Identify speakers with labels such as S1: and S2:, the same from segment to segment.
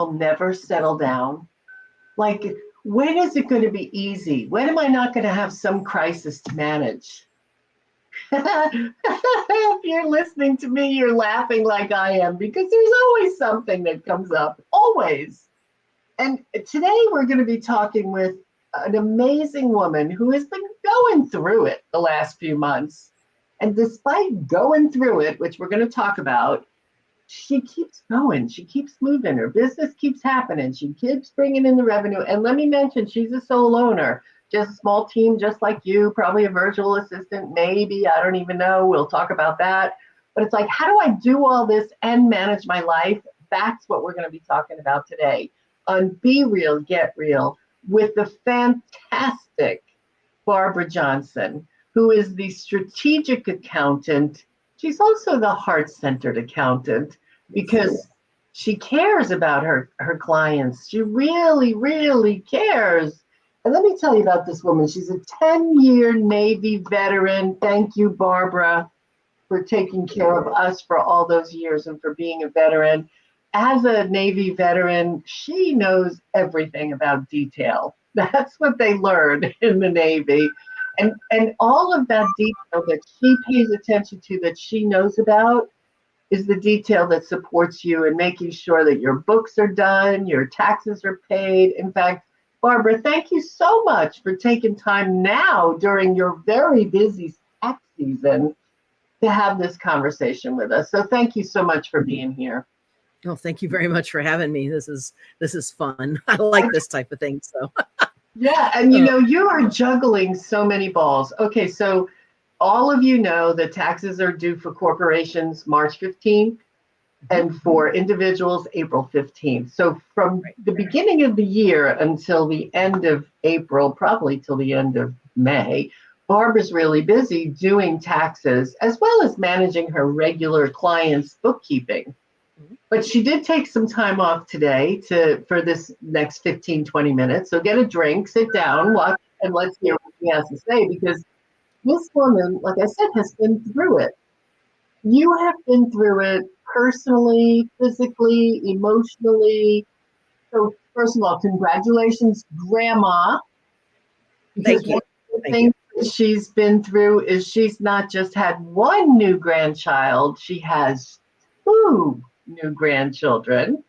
S1: will never settle down? Like, when is it going to be easy? When am I not going to have some crisis to manage? If you're listening to me, you're laughing like I am because there's always something that comes up, always. And today we're going to be talking with an amazing woman who has been going through it the last few months. And despite going through it, which we're going to talk about, she keeps going. She keeps moving. Her business keeps happening. She keeps bringing in the revenue. And let me mention, she's a sole owner, just a small team, just like you, probably a virtual assistant, maybe. I don't even know. We'll talk about that. But it's like, how do I do all this and manage my life? That's what we're going to be talking about today on Be Real, Get Real with the fantastic Barbara Johnson, who is the strategic accountant. She's also the heart-centered accountant because she cares about her clients. She really, really cares. And let me tell you about this woman. She's a 10-year Navy veteran. Thank you, Barbara, for taking care of us for all those years and for being a veteran. As a Navy veteran, she knows everything about detail. That's what they learned in the Navy. And all of that detail that she pays attention to, that she knows about, is the detail that supports you in making sure that your books are done, your taxes are paid. In fact, Barbara, thank you so much for taking time now during your very busy tax season to have this conversation with us. So thank you so much for being here.
S2: Oh, thank you very much for having me. This is fun. I like this type of thing. So
S1: yeah, and you are juggling so many balls. Okay, so all of you know that taxes are due for corporations March 15th and for individuals April 15th. So from the beginning of the year until the end of April, probably till the end of May, Barbara's really busy doing taxes as well as managing her regular clients' bookkeeping. But she did take some time off today for this next 15, 20 minutes. So get a drink, sit down, watch, and let's hear what she has to say. Because this woman, like I said, has been through it. You have been through it personally, physically, emotionally. So first of all, congratulations, Grandma.
S2: Thank you.
S1: The thing that she's been through is she's not just had one new grandchild, she has two new grandchildren,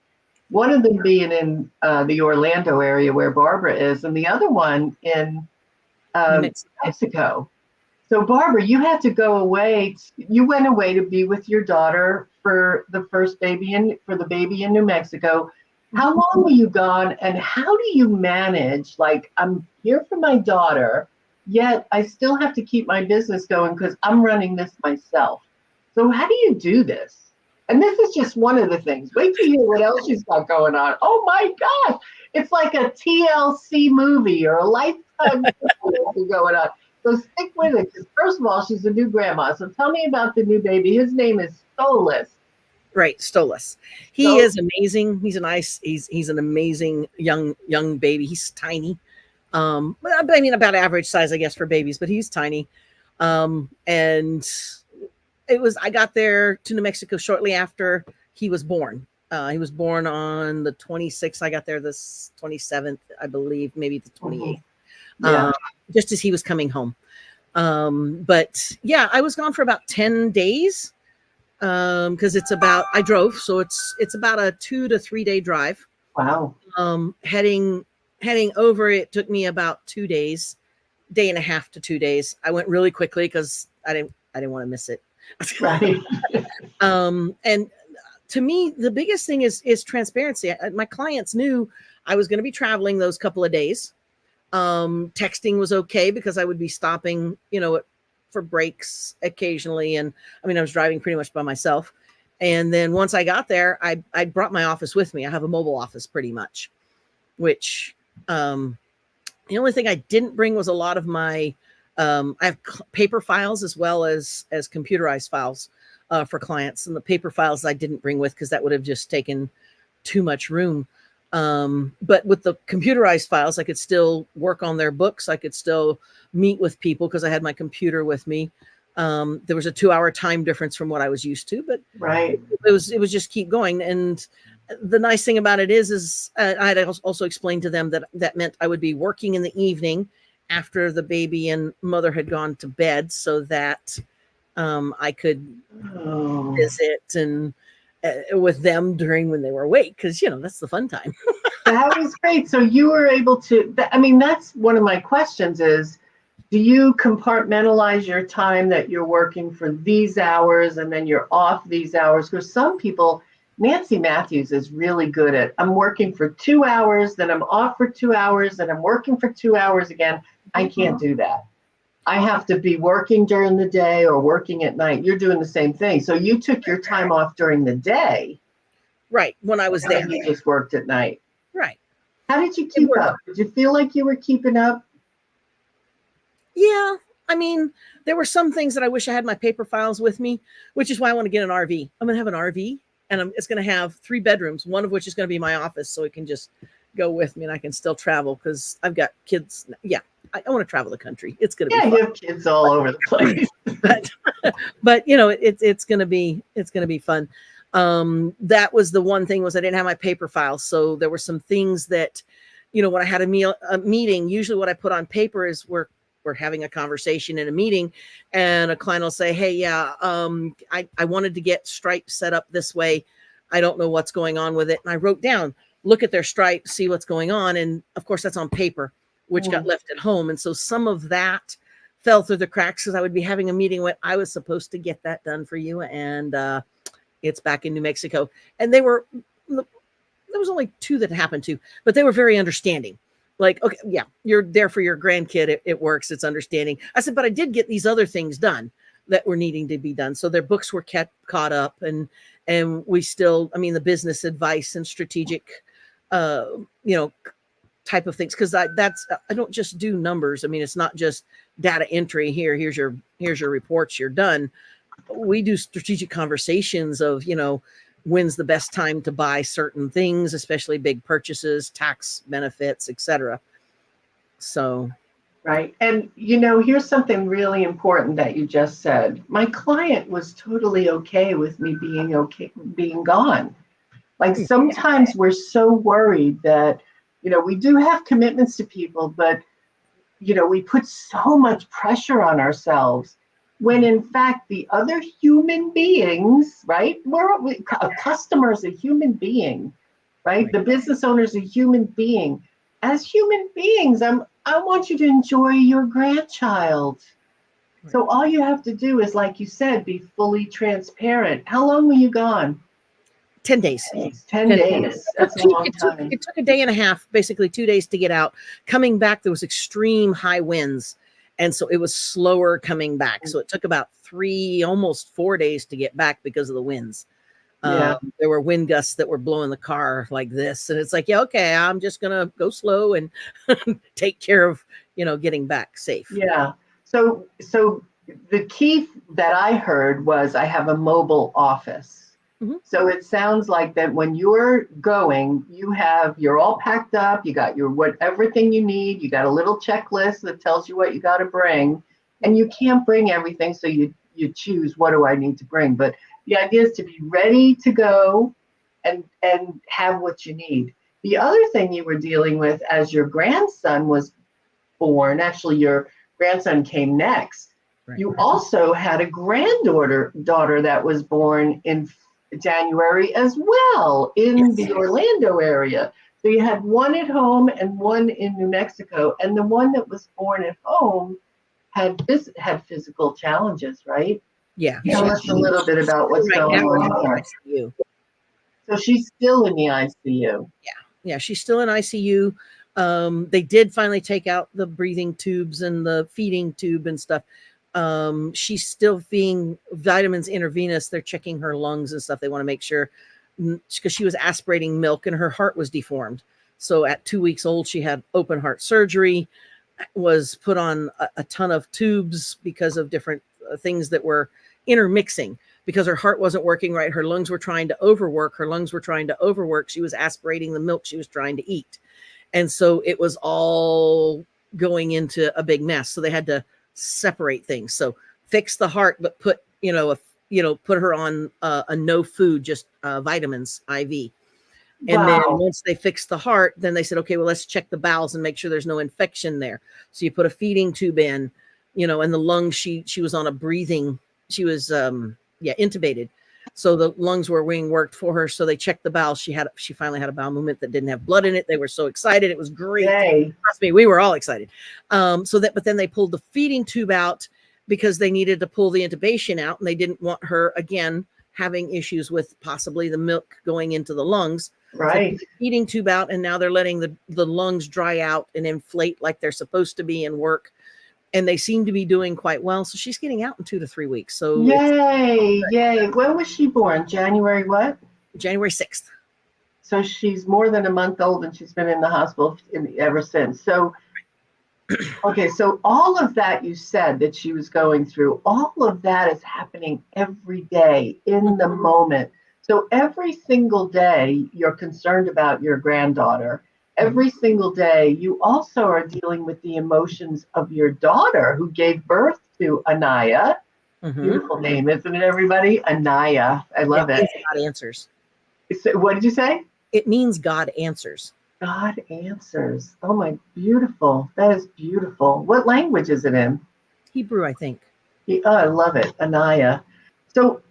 S1: one of them being in the Orlando area where Barbara is, and the other one in Mexico. So Barbara, you had to go away. You went away to be with your daughter for the baby in New Mexico. How long were you gone, and how do you manage, like, I'm here for my daughter, yet I still have to keep my business going because I'm running this myself. So how do you do this? And this is just one of the things. Wait till you hear what else she's got going on. Oh my gosh. It's like a TLC movie or a Lifetime movie going on. So stick with it. Because first of all, she's a new grandma. So tell me about the new baby. His name is Stolas.
S2: Right, Stolas. He is amazing. He's he's an amazing young baby. He's tiny. But I mean about average size, I guess, for babies, but he's tiny. And I got there to New Mexico shortly after he was born. He was born on the 26th. I got there this 27th, I believe, maybe the 28th.
S1: Yeah.
S2: Just as he was coming home. But yeah, I was gone for about 10 days. Because I drove, so it's about a 2 to 3 day drive.
S1: Wow.
S2: Heading over, it took me about 2 days, day and a half to 2 days. I went really quickly because I didn't want to miss it.
S1: Right.
S2: And to me, the biggest thing is transparency. My clients knew I was going to be traveling those couple of days. Texting was okay because I would be stopping, for breaks occasionally. And I mean, I was driving pretty much by myself. And then once I got there, I brought my office with me. I have a mobile office pretty much, which the only thing I didn't bring was a lot of my, I have paper files as well as computerized files for clients. And the paper files I didn't bring with because that would have just taken too much room. But with the computerized files, I could still work on their books. I could still meet with people because I had my computer with me. There was a 2-hour time difference from what I was used to, but
S1: right.
S2: It was just keep going. And the nice thing about it is I had also explained to them that that meant I would be working in the evening after the baby and mother had gone to bed, so that I could
S1: Oh,
S2: visit and with them during when they were awake, because that's the fun time.
S1: that was great. So you were able to, I mean, that's one of my questions is, do you compartmentalize your time that you're working for these hours and then you're off these hours? Because some people, Nancy Matthews is really good at, I'm working for 2 hours, then I'm off for 2 hours, then I'm working for 2 hours again. I can't do that. I have to be working during the day or working at night. You're doing the same thing. So you took your time off during the day.
S2: Right. When I was there.
S1: And you just worked at night.
S2: Right.
S1: How did you keep up? Did you feel like you were keeping up?
S2: Yeah. I mean, there were some things that I wish I had my paper files with me, which is why I want to get an RV. I'm going to have an RV, and it's going to have 3 bedrooms, one of which is going to be my office, so it can just go with me and I can still travel because I've got kids. Yeah. I want to travel the country. It's going to be fun.
S1: You have kids all over the place.
S2: but it's going to be fun. That was the one thing, was I didn't have my paper files. So there were some things that, when I had a meeting, usually what I put on paper is we're having a conversation in a meeting, and a client will say, hey, yeah, I wanted to get Stripe set up this way. I don't know what's going on with it. And I wrote down, look at their Stripe, see what's going on. And of course that's on paper, which got left at home. And so some of that fell through the cracks because I would be having a meeting when I was supposed to get that done for you. And it's back in New Mexico. And there was only 2 that happened to, but they were very understanding. Like, okay, yeah, you're there for your grandkid. It works. It's understanding. I said, but I did get these other things done that were needing to be done. So their books were caught up, and we still, I mean, the business advice and strategic, type of things, because I don't just do numbers. I mean, it's not just data entry. Here's your reports, you're done. We do strategic conversations of, when's the best time to buy certain things, especially big purchases, tax benefits, etc. So
S1: right. And here's something really important that you just said. My client was totally okay with me being gone. Like, sometimes we're so worried that we do have commitments to people, but, we put so much pressure on ourselves when in fact the other human beings, right? A customer is a human being, right? The business owner is a human being. As human beings, I want you to enjoy your grandchild. Right. So all you have to do is, like you said, be fully transparent. How long were you gone?
S2: 10 days.
S1: 10 days. That's a long time.
S2: It took a day and a half, basically 2 days to get out. Coming back, there was extreme high winds. And so it was slower coming back. So it took about 3, almost 4 days to get back because of the winds. There were wind gusts that were blowing the car like this. And it's like, yeah, okay, I'm just going to go slow and take care of, getting back safe.
S1: Yeah. So the key that I heard was I have a mobile office. Mm-hmm. So it sounds like that when you're going, you're all packed up, you got everything you need, you got a little checklist that tells you what you got to bring, and you can't bring everything. So you choose, what do I need to bring? But the idea is to be ready to go and have what you need. The other thing you were dealing with as your grandson was born, actually your grandson came next. Right. You also had a daughter that was born in January as well in the Orlando area. So you had one at home and one in New Mexico, and the one that was born at home had physical challenges, right?
S2: Yeah.
S1: Tell us a little bit about what's going on there. So she's still in the ICU.
S2: Yeah, she's still in ICU. They did finally take out the breathing tubes and the feeding tube and stuff. She's still being vitamins intravenous. They're checking her lungs and stuff. They want to make sure, because she was aspirating milk and her heart was deformed. So at 2 weeks old, she had open heart surgery, was put on a ton of tubes because of different things that were intermixing, because her heart wasn't working right. Her lungs were trying to overwork. She was aspirating the milk she was trying to eat. And so it was all going into a big mess. So they had to separate things. So fix the heart, but put her on a no food, just vitamins IV. And then
S1: Wow.
S2: once they fixed the heart, then they said, okay, well, let's check the bowels and make sure there's no infection there. So you put a feeding tube in, and the lungs, she was on a breathing, she was intubated. So the lungs were being worked for her. So they checked the bowels. She finally had a bowel movement that didn't have blood in it. They were so excited. It was great.
S1: Yay.
S2: Trust me, we were all excited. But then they pulled the feeding tube out because they needed to pull the intubation out, and they didn't want her again having issues with possibly the milk going into the lungs.
S1: Right.
S2: So the feeding tube out, and now they're letting the lungs dry out and inflate like they're supposed to be and work. And they seem to be doing quite well. So she's getting out in 2 to 3 weeks. So
S1: Yay. Yay. When was she born? January what?
S2: January 6th.
S1: So she's more than a month old, and she's been in the hospital ever since. So, okay, so all of that you said that she was going through, all of that is happening every day in the moment. So every single day you're concerned about your granddaughter. Every single day you also are dealing with the emotions of your daughter who gave birth to Anaya. Beautiful name, isn't it, everybody? Anaya. I love it.
S2: God answers.
S1: What did you say?
S2: It means God answers.
S1: God answers. Oh my, beautiful. That is beautiful. What language is it in?
S2: Hebrew, I think.
S1: Oh, I love it. Anaya. So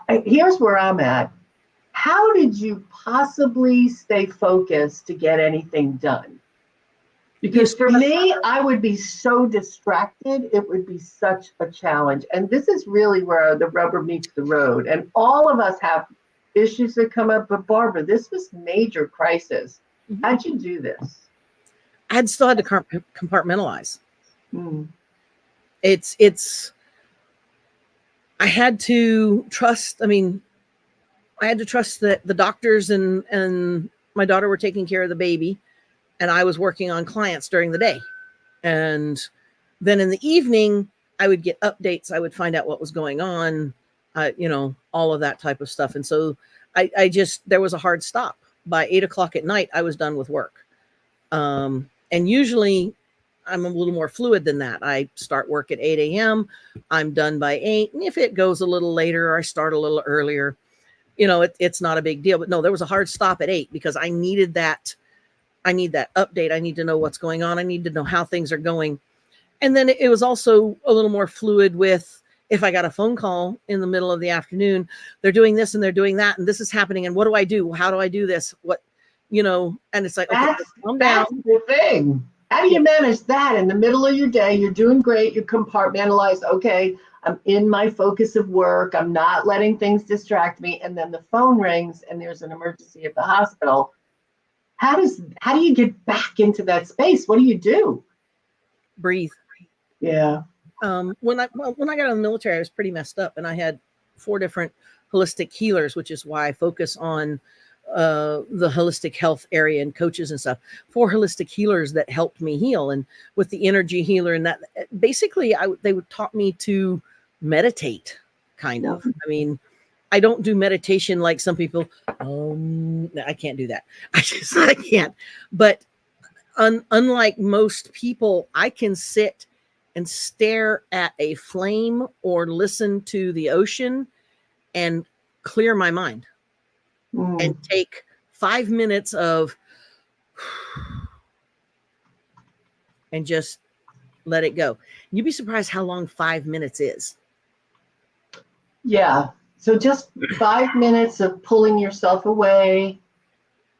S1: here's where I'm at. How did you possibly stay focused to get anything done? Because for me, I would be so distracted. It would be such a challenge. And this is really where the rubber meets the road. And all of us have issues that come up. But Barbara, this was major crisis. How'd you do this?
S2: I still had to compartmentalize.
S1: Mm.
S2: I had to trust. I had to trust that the doctors and my daughter were taking care of the baby, and I was working on clients during the day. And then in the evening, I would get updates. I would find out what was going on, all of that type of stuff. And so there was a hard stop. By 8 o'clock at night, I was done with work. And usually I'm a little more fluid than that. I start work at 8 a.m. I'm done by 8. And if it goes a little later, I start a little earlier. It's not a big deal. But no, there was a hard stop at 8 because I need that update. I need to know what's going on. I need to know how things are going. And then it was also a little more fluid with, if I got a phone call in the middle of the afternoon, they're doing this and they're doing that, and this is happening. And what do I do? How do I do this? And it's like, okay, calm down.
S1: That's the thing. How do you manage that in the middle of your day? You're doing great. You compartmentalize. Okay, I'm in my focus of work. I'm not letting things distract me. And then the phone rings and there's an emergency at the hospital. How do you get back into that space? What do you do?
S2: Breathe.
S1: Yeah.
S2: When I got out of the military, I was pretty messed up, and I had 4 different holistic healers, which is why I focus on the holistic health area and coaches and stuff. 4 holistic healers that helped me heal, and with the energy healer, and that basically they would taught me to meditate, kind of. I don't do meditation like some people. I can't do that. I can't. But unlike most people, I can sit and stare at a flame or listen to the ocean and clear my mind and take 5 minutes of and just let it go. You'd be surprised how long 5 minutes is.
S1: Yeah. So just 5 minutes of pulling yourself away,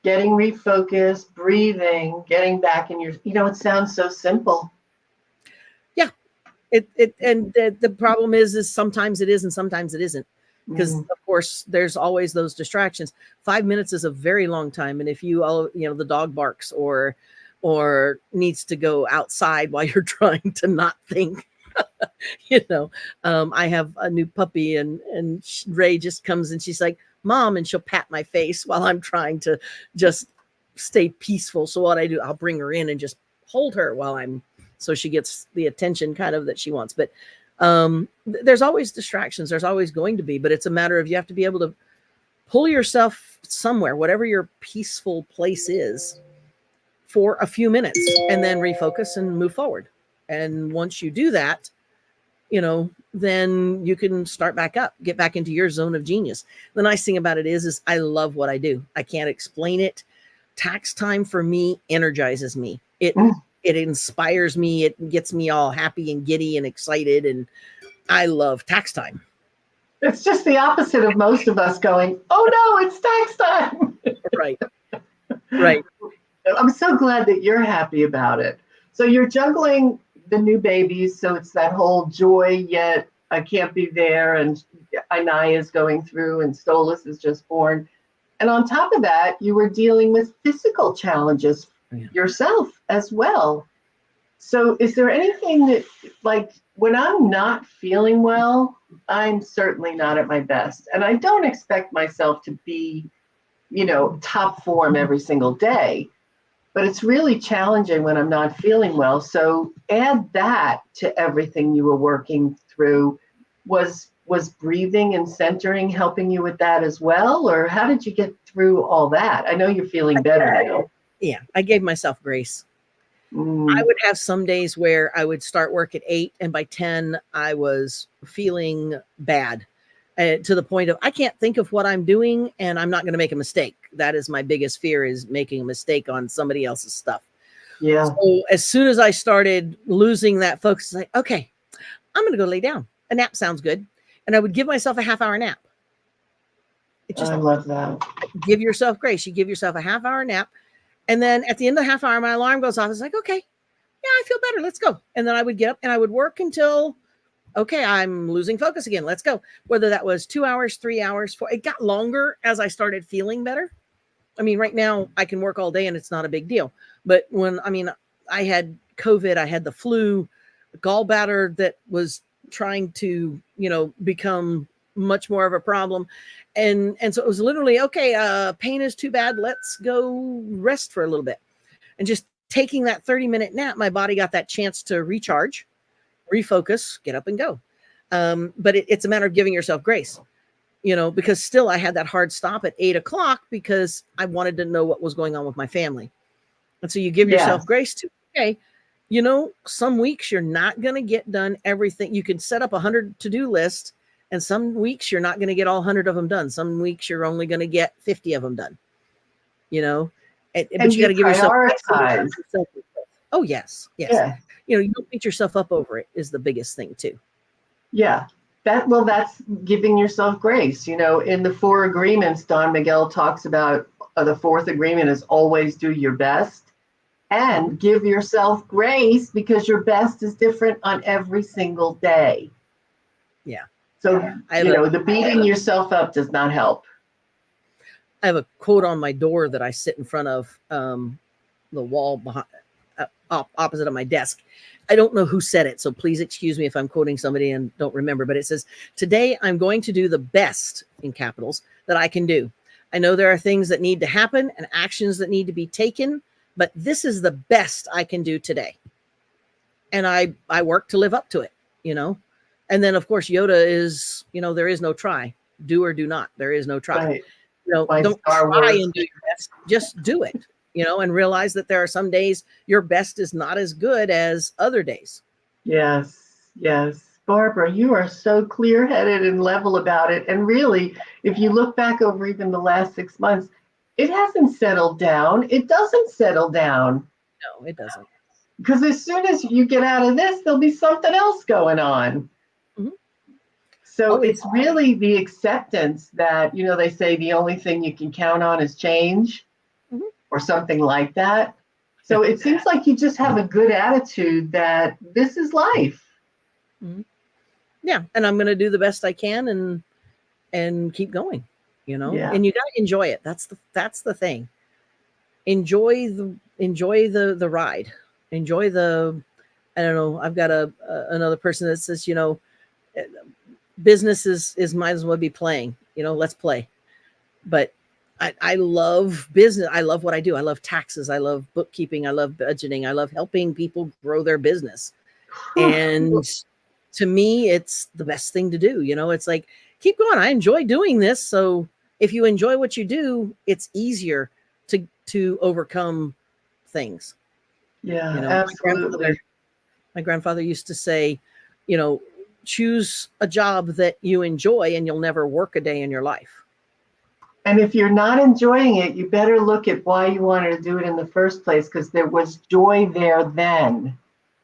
S1: getting refocused, breathing, getting back in your, it sounds so simple.
S2: The problem is sometimes it is and sometimes it isn't, because of course there's always those distractions. 5 minutes is a very long time, and if the dog barks or needs to go outside while you're trying to not think, I have a new puppy, and Ray just comes and she's like, "Mom," and she'll pat my face while I'm trying to just stay peaceful. So what I do, I'll bring her in and just hold her so she gets the attention kind of that she wants. But there's always distractions. There's always going to be, but it's a matter of, you have to be able to pull yourself somewhere, whatever your peaceful place is, for a few minutes, and then refocus and move forward. And once you do that, then you can start back up, get back into your zone of genius. The nice thing about it is I love what I do. I can't explain it. Tax time for me energizes me. It inspires me. It gets me all happy and giddy and excited. And I love tax time.
S1: It's just the opposite of most of us going, oh no, it's tax time.
S2: Right. Right.
S1: I'm so glad that you're happy about it. So you're juggling the new babies. So it's that whole joy, yet I can't be there. And Inaya is going through and Stolas is just born. And on top of that, you were dealing with physical challenges yourself as well. So is there anything that, like, when I'm not feeling well, I'm certainly not at my best. And I don't expect myself to be, top form every single day. But it's really challenging when I'm not feeling well. So add that to everything you were working through. Was breathing and centering helping you with that as well? Or how did you get through all that? I know you're feeling better now.
S2: Yeah, I gave myself grace. I would have some days where I would start work at 8 and by 10 I was feeling bad to the point of I can't think of what I'm doing and I'm not going to make a mistake. That is my biggest fear, is making a mistake on somebody else's stuff.
S1: Yeah.
S2: So as soon as I started losing that focus, it's like, okay, I'm going to go lay down. A nap sounds good. And I would give myself a half-hour nap.
S1: I love that.
S2: Give yourself grace. You give yourself a half-hour nap. And then at the end of the half hour, my alarm goes off. It's like, okay, yeah, I feel better. Let's go. And then I would get up and I would work until, okay, I'm losing focus again. Let's go. Whether that was 2 hours, 3 hours, 4, it got longer as I started feeling better. I mean, right now I can work all day and it's not a big deal. But I had COVID, I had the flu, gallbladder that was trying to, become much more of a problem. And so it was literally, okay, pain is too bad. Let's go rest for a little bit. And just taking that 30-minute nap, my body got that chance to recharge, refocus, get up and go. But it's a matter of giving yourself grace, because still I had that hard stop at 8 o'clock because I wanted to know what was going on with my family. And so you give yourself grace to, okay, some weeks you're not going to get done everything. You can set up 100 to-do lists. And some weeks you're not going to get all 100 of them done. Some weeks you're only going to get 50 of them done, but you got to give yourself. Oh, yes.
S1: Yeah.
S2: You don't beat yourself up over it is the biggest thing too.
S1: Yeah. That's giving yourself grace. In the 4 agreements, Don Miguel talks about the 4th agreement is always do your best and give yourself grace because your best is different on every single day.
S2: Yeah.
S1: So, the beating yourself up does not help.
S2: I have a quote on my door that I sit in front of the wall behind, opposite of my desk. I don't know who said it, so please excuse me if I'm quoting somebody and don't remember, but it says, today I'm going to do the best, in capitals, that I can do. I know there are things that need to happen and actions that need to be taken, but this is the best I can do today. And I work to live up to it, And then, of course, Yoda is, there is no try. Do or do not. There is no try.
S1: Right.
S2: Don't try and do your best. Just do it, and realize that there are some days your best is not as good as other days.
S1: Yes. Yes. Barbara, you are so clear-headed and level about it. And really, if you look back over even the last 6 months, it hasn't settled down. It doesn't settle down.
S2: No, it doesn't.
S1: Because as soon as you get out of this, there'll be something else going on. So it's really the acceptance that, they say the only thing you can count on is change or something like that. So it seems like you just have a good attitude that this is life.
S2: Yeah. And I'm going to do the best I can and keep going, and you got to enjoy it. That's the thing. Enjoy the ride. Enjoy I don't know. I've got another person that says, business is might as well be playing, let's play. But I love business. I love what I do. I love taxes. I love bookkeeping. I love budgeting. I love helping people grow their business. And to me, it's the best thing to do. It's like, keep going. I enjoy doing this. So if you enjoy what you do, it's easier to overcome things.
S1: Yeah, absolutely.
S2: My grandfather used to say, choose a job that you enjoy and you'll never work a day in your life.
S1: And if you're not enjoying it, you better look at why you wanted to do it in the first place, because there was joy there then.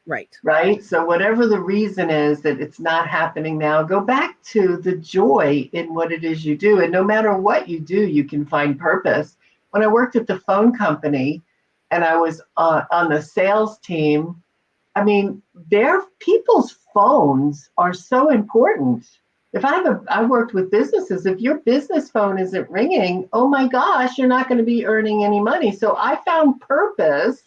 S2: Right.
S1: Right. So whatever the reason is that it's not happening now, go back to the joy in what it is you do. And no matter what you do, you can find purpose. When I worked at the phone company and I was on the sales team, I mean, people's phones are so important. If I worked with businesses, if your business phone isn't ringing, oh my gosh, you're not going to be earning any money. So I found purpose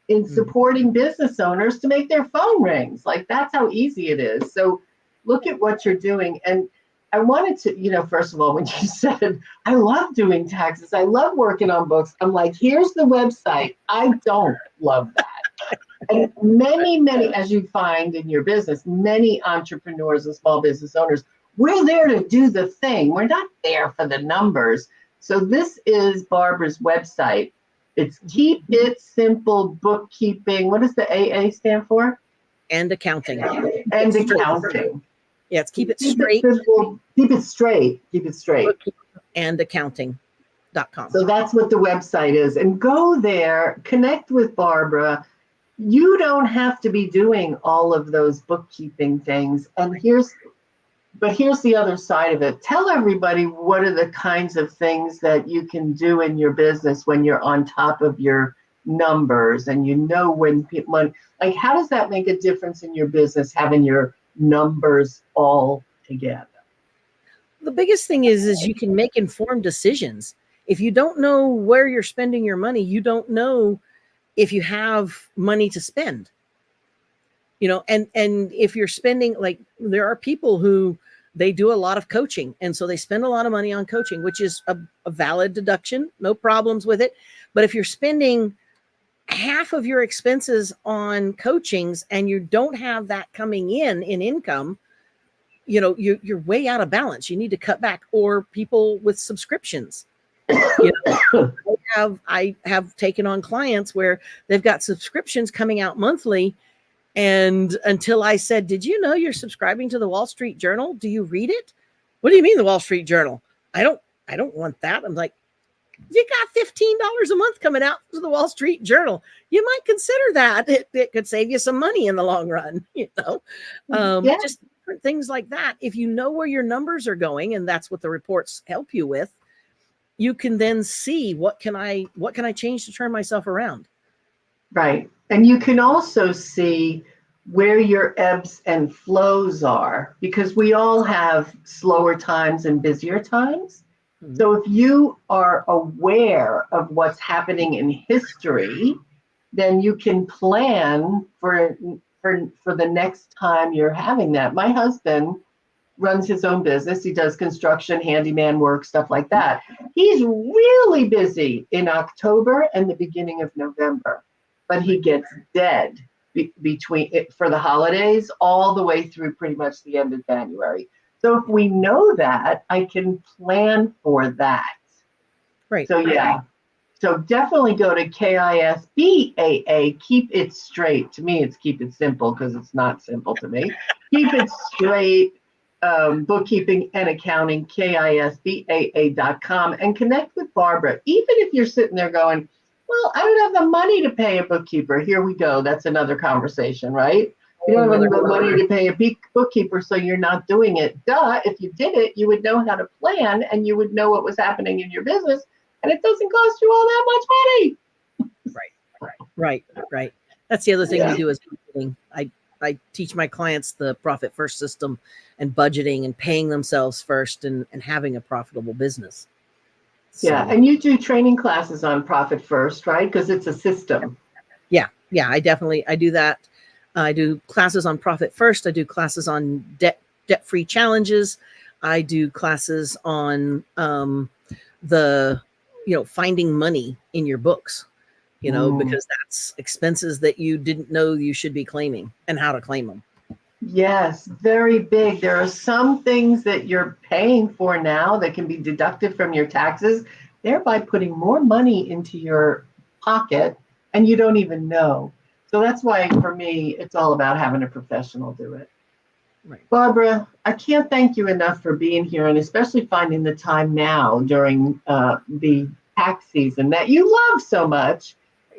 S1: in supporting business owners to make their phone rings. Like, that's how easy it is. So look at what you're doing. And I wanted to, first of all, when you said, I love doing taxes, I love working on books, I'm like, here's the website. I don't love that. And many, as you find in your business, many entrepreneurs and small business owners, we're there to do the thing. We're not there for the numbers. So this is Barbara's website. It's Keep It Simple Bookkeeping. What does the AA stand for?
S2: And accounting.
S1: And accounting.
S2: Yeah, it's Keep It Straight.
S1: Keep it straight. Keep it straight.
S2: And accounting.com.
S1: So that's what the website is. And go there, connect with Barbara. You don't have to be doing all of those bookkeeping things. And here's the other side of it. Tell everybody what are the kinds of things that you can do in your business when you're on top of your numbers and when people, like, how does that make a difference in your business, having your numbers all together?
S2: The biggest thing is you can make informed decisions. If you don't know where you're spending your money, you don't know if you have money to spend. And if you're spending, like, there are people who they do a lot of coaching, and so they spend a lot of money on coaching, which is a valid deduction, no problems with it. But if you're spending half of your expenses on coachings and you don't have that coming in income, you're way out of balance. You need to cut back. Or people with subscriptions. I have taken on clients where they've got subscriptions coming out monthly. And until I said, did you know you're subscribing to the Wall Street Journal? Do you read it? What do you mean the Wall Street Journal? I don't want that. I'm like, you got $15 a month coming out to the Wall Street Journal. You might consider that. It could save you some money in the long run, just different things like that. If you know where your numbers are going, and that's what the reports help you with, you can then see what can I change to turn myself around.
S1: Right. And you can also see where your ebbs and flows are, because we all have slower times and busier times. Mm-hmm. So if you are aware of what's happening in history, then you can plan for the next time you're having that. My husband runs his own business. He does construction, handyman work, stuff like that. He's really busy in October and the beginning of November. But he gets dead for the holidays all the way through pretty much the end of January. So if we know that, I can plan for that.
S2: Right.
S1: So yeah. So definitely go to KISBAA, Keep It Straight. To me, it's Keep It Simple, because it's not simple to me. Keep It Straight, bookkeeping and accounting, KISBAA.com, and connect with Barbara. Even if you're sitting there going, well, I don't have the money to pay a bookkeeper. Here we go. That's another conversation, right? You don't have the money to pay a bookkeeper, so you're not doing it. Duh, if you did it, you would know how to plan, and you would know what was happening in your business, and it doesn't cost you all that much money.
S2: Right. That's the other thing we do is budgeting. I teach my clients the Profit First system and budgeting and paying themselves first and having a profitable business.
S1: Yeah, and you do training classes on Profit First, right? Because it's a system.
S2: Yeah, I do that. I do classes on Profit First. I do classes on debt-free challenges. I do classes on finding money in your books, because that's expenses that you didn't know you should be claiming and how to claim them.
S1: Yes, very big. There are some things that you're paying for now that can be deducted from your taxes, thereby putting more money into your pocket, and you don't even know. So that's why, for me, it's all about having a professional do it.
S2: Right.
S1: Barbara, I can't thank you enough for being here and especially finding the time now during the tax season that you love so much.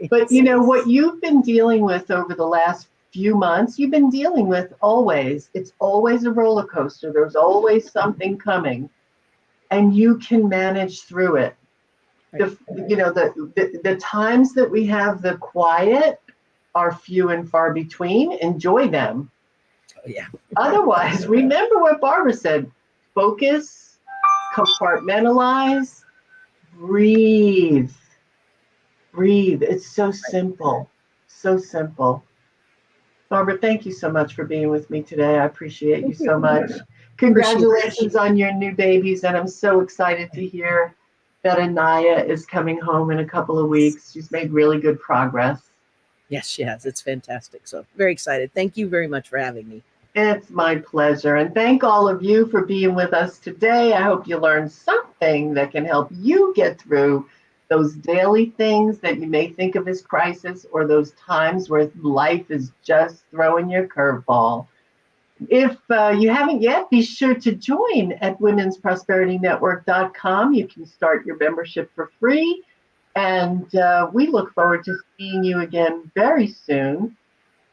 S1: But
S2: Yes.
S1: what you've been dealing with over the last few months, you've been dealing with always. It's always a roller coaster. There's always something coming, and you can manage through it.
S2: Right.
S1: The times that we have the quiet are few and far between. Enjoy them.
S2: Oh, yeah.
S1: Otherwise, remember what Barbara said: focus, compartmentalize, breathe. Breathe. It's so simple. So simple. Barbara, thank you so much for being with me today. I appreciate you
S2: Thank you.
S1: so much.
S2: Appreciate
S1: Congratulations on your new babies, and I'm so excited to hear that Anaya is coming home in a couple of weeks. She's made really good progress.
S2: Yes, she has. It's fantastic. So very excited. Thank you very much for having me.
S1: It's my pleasure. And thank all of you for being with us today. I hope you learned something that can help you get through those daily things that you may think of as crisis or those times where life is just throwing you a curveball. If you haven't yet, be sure to join at womensprosperinetwork.com. You can start your membership for free. And we look forward to seeing you again very soon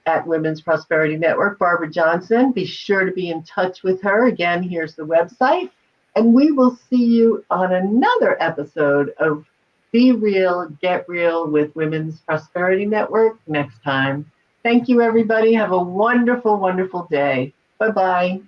S1: at Women's Prosperity Network. Barbara Johnson, be sure to be in touch with her. Again, here's the website. And we will see you on another episode of Be Real, Get Real with Women's Prosperity Network next time. Thank you, everybody. Have a wonderful, wonderful day. Bye-bye.